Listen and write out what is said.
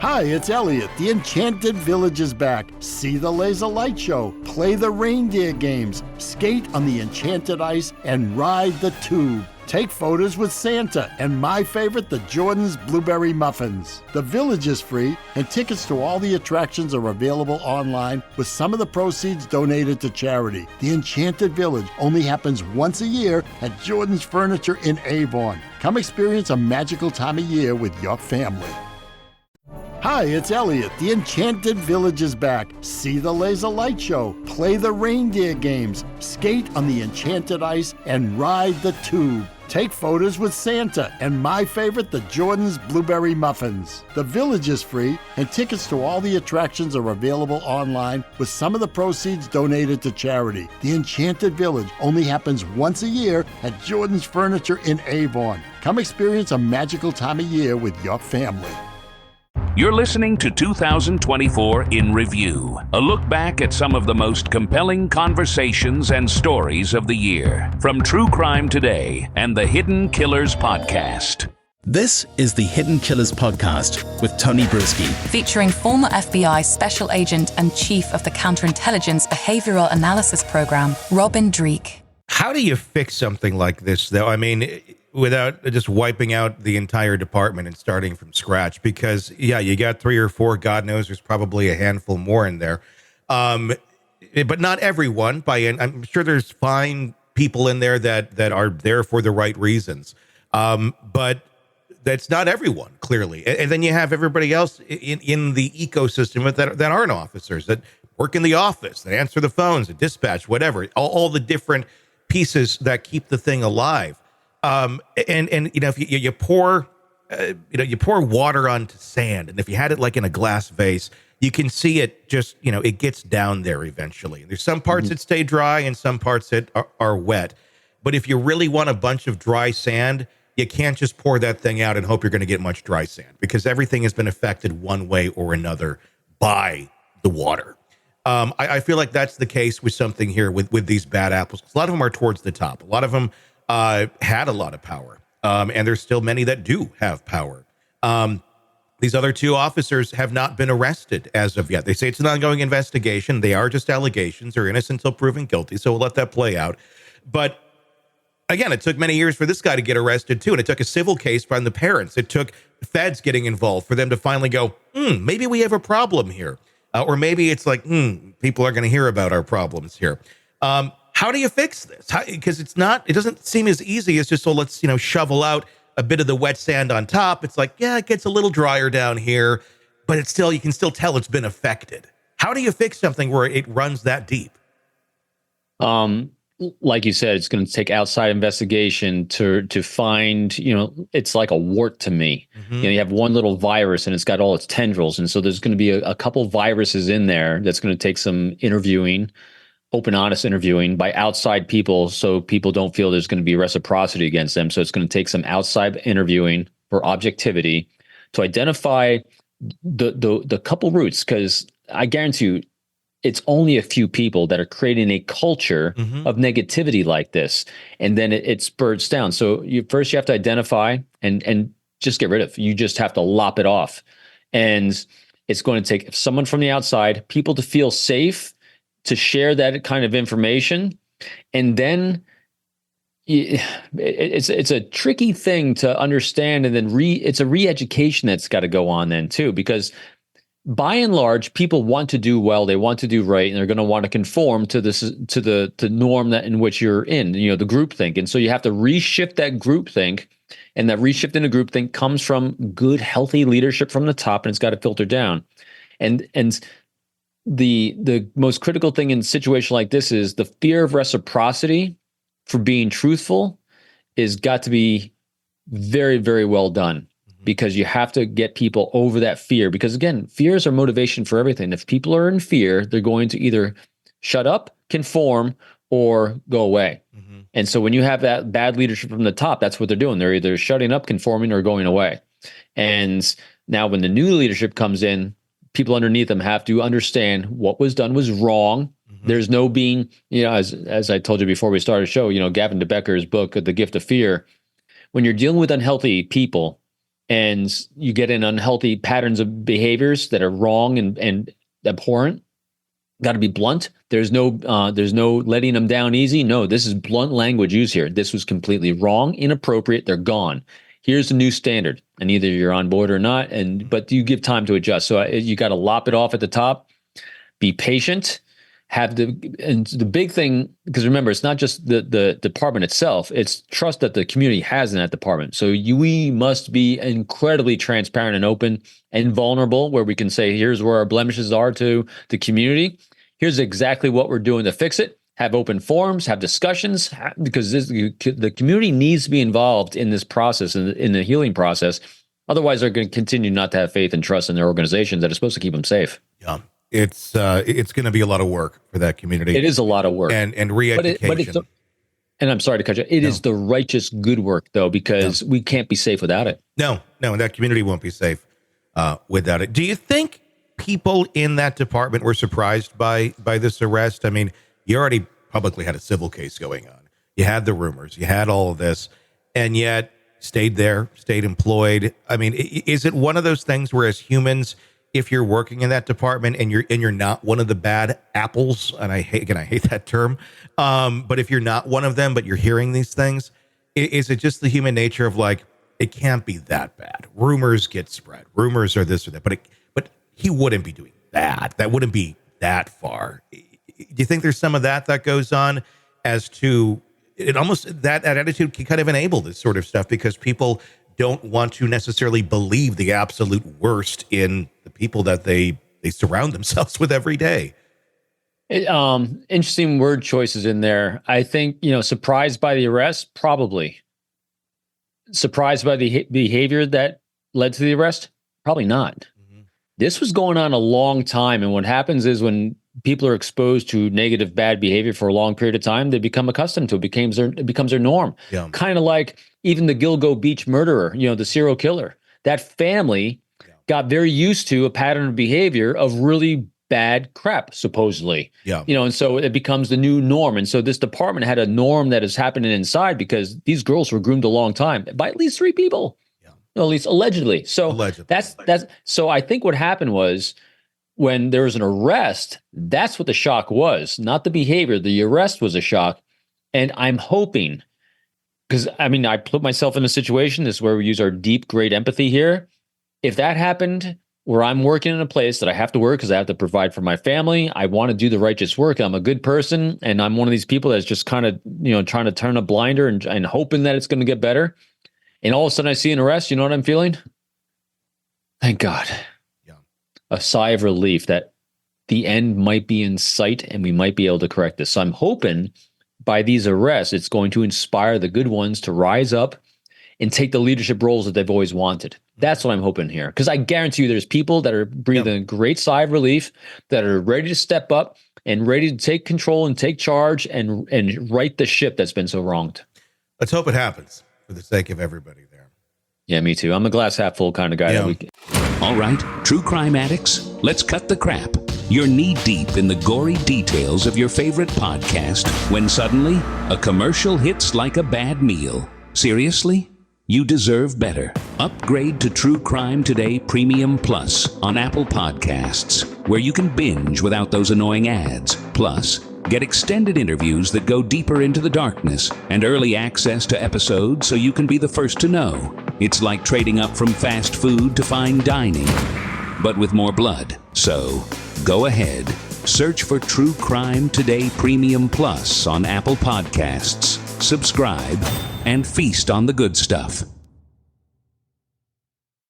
Hi, it's Elliot. The Enchanted Village is back. See the laser light show, play the reindeer games, skate on the enchanted ice, and ride the tube. Take photos with Santa and my favorite, the Jordan's Blueberry Muffins. The village is free, and tickets to all the attractions are available online, with some of the proceeds donated to charity. The Enchanted Village only happens once a year at Jordan's Furniture in Avon. Come experience a magical time of year with your family. Hi, it's Elliot. The Enchanted Village is back. See the laser light show, play the reindeer games, skate on the enchanted ice, and ride the tube. Take photos with Santa and my favorite, the Jordan's Blueberry Muffins. The village is free, and tickets to all the attractions are available online, with some of the proceeds donated to charity. The Enchanted Village only happens once a year at Jordan's Furniture in Avon. Come experience a magical time of year with your family. You're listening to 2024 in Review, a look back at some of the most compelling conversations and stories of the year, from True Crime Today and the Hidden Killers Podcast. This is the Hidden Killers Podcast with Tony Brueski, featuring former FBI Special Agent and Chief of the Counterintelligence Behavioral Analysis Program, Robin Dreeke. How do you fix something like this, though? I mean, without just wiping out the entire department and starting from scratch, because you got 3 or 4, God knows there's probably a handful more in there. But not everyone. I'm sure there's fine people in there that are there for the right reasons. But that's not everyone, clearly. And then you have everybody else in the ecosystem that aren't officers, that work in the office, that answer the phones, that dispatch, whatever, all the different pieces that keep the thing alive. And if you pour water onto sand, and if you had it like in a glass vase, you can see it just, it gets down there eventually. There's some parts that stay dry and some parts that are wet. But if you really want a bunch of dry sand, you can't just pour that thing out and hope you're going to get much dry sand, because everything has been affected one way or another by the water. I feel like that's the case with something here with these bad apples. A lot of them are towards the top. A lot of them had a lot of power, and there's still many that do have power. These other 2 officers have not been arrested as of yet. They say it's an ongoing investigation. They are just allegations. They're innocent until proven guilty, so we'll let that play out. But again, it took many years for this guy to get arrested, too, and it took a civil case from the parents. It took feds getting involved for them to finally go, maybe we have a problem here. Or maybe it's like, people are going to hear about our problems here. How do you fix this? Because it doesn't seem as easy as just, let's, shovel out a bit of the wet sand on top. It's like, it gets a little drier down here, but you can still tell it's been affected. How do you fix something where it runs that deep? Like you said, it's going to take outside investigation to find, it's like a wart to me. Mm-hmm. You have one little virus and it's got all its tendrils. And so there's going to be a couple viruses in there that's going to take some interviewing, open, honest interviewing by outside people, so people don't feel there's going to be reciprocity against them. So it's going to take some outside interviewing for objectivity to identify the couple roots, because I guarantee you, it's only a few people that are creating a culture of negativity like this, and then it spurts down. So you have to identify and just get rid of. You just have to lop it off, and it's going to take someone from the outside, people to feel safe to share that kind of information, and then it's a tricky thing to understand, and then it's a re-education that's got to go on then too, because by and large, people want to do well, they want to do right, and they're going to want to conform to the norm that in which you're in, the groupthink. And so you have to reshift that groupthink, and that reshift in a groupthink comes from good, healthy leadership from the top, and it's got to filter down. And the most critical thing in a situation like this is the fear of reciprocity for being truthful is got to be very, very well done. Because you have to get people over that fear. Because again, fear is our motivation for everything. If people are in fear, they're going to either shut up, conform, or go away. Mm-hmm. And so when you have that bad leadership from the top, that's what they're doing. They're either shutting up, conforming, or going away. And now when the new leadership comes in, people underneath them have to understand what was done was wrong. Mm-hmm. There's no being, as I told you before we started the show, Gavin de Becker's book, The Gift of Fear, when you're dealing with unhealthy people, and you get in unhealthy patterns of behaviors that are wrong and abhorrent. Got to be blunt. There's no letting them down easy. No, this is blunt language used here. This was completely wrong, inappropriate. They're gone. Here's the new standard, and either you're on board or not. But you give time to adjust. So you got to lop it off at the top. Be patient. And the big thing, because remember, it's not just the department itself, it's trust that the community has in that department. So we must be incredibly transparent and open and vulnerable, where we can say, here's where our blemishes are to the community. Here's exactly what we're doing to fix it. Have open forums, have discussions, because the community needs to be involved in this process, in the healing process. Otherwise, they're going to continue not to have faith and trust in their organizations that are supposed to keep them safe. Yeah. It's going to be a lot of work for that community. It is a lot of work, and re-education. And I'm sorry to cut you. It is the righteous good work, though, because we can't be safe without it. No, that community won't be safe without it. Do you think people in that department were surprised by this arrest? I mean, you already publicly had a civil case going on. You had the rumors. You had all of this, and yet stayed there, stayed employed. I mean, is it one of those things where, as humans, if you're working in that department and you're not one of the bad apples, and I hate that term, but if you're not one of them, but you're hearing these things, is it just the human nature of like, it can't be that bad? Rumors get spread. Rumors are this or that, but he wouldn't be doing that. That wouldn't be that far. Do you think there's some of that goes on, as to it almost that attitude can kind of enable this sort of stuff, because people don't want to necessarily believe the absolute worst in the people that they surround themselves with every day? Interesting word choices in there. I think, surprised by the arrest, probably. Surprised by the behavior that led to the arrest, probably not. Mm-hmm. This was going on a long time, and what happens is when people are exposed to negative, bad behavior for a long period of time, they become accustomed to it. It becomes their norm. Yeah. Kind of like even the Gilgo Beach murderer, the serial killer. That family got very used to a pattern of behavior of really bad crap, supposedly. Yeah. And so it becomes the new norm. And so this department had a norm that is happening inside, because these girls were groomed a long time by at least 3 people. Yeah. At least allegedly. So that's so I think what happened was, when there was an arrest, that's what the shock was, not the behavior. The arrest was a shock. And I'm hoping, because I put myself in a situation, this is where we use our deep, great empathy here. If that happened where I'm working in a place that I have to work because I have to provide for my family, I want to do the righteous work. I'm a good person, and I'm one of these people that's just kind of, trying to turn a blinder and hoping that it's going to get better. And all of a sudden I see an arrest, you know what I'm feeling? Thank God. A sigh of relief that the end might be in sight and we might be able to correct this. So I'm hoping by these arrests, it's going to inspire the good ones to rise up and take the leadership roles that they've always wanted. That's what I'm hoping here. Because I guarantee you there's people that are breathing a great sigh of relief, that are ready to step up and ready to take control and take charge and right the ship that's been so wronged. Let's hope it happens for the sake of everybody there. Yeah, me too. I'm a glass half full kind of guy. All right, true crime addicts, let's cut the crap. You're knee-deep in the gory details of your favorite podcast when suddenly a commercial hits like a bad meal. Seriously? You deserve better. Upgrade to True Crime Today Premium Plus on Apple Podcasts, where you can binge without those annoying ads. Plus, get extended interviews that go deeper into the darkness and early access to episodes so you can be the first to know. It's like trading up from fast food to fine dining, but with more blood. So, go ahead. Search for True Crime Today Premium Plus on Apple Podcasts. Subscribe and feast on the good stuff.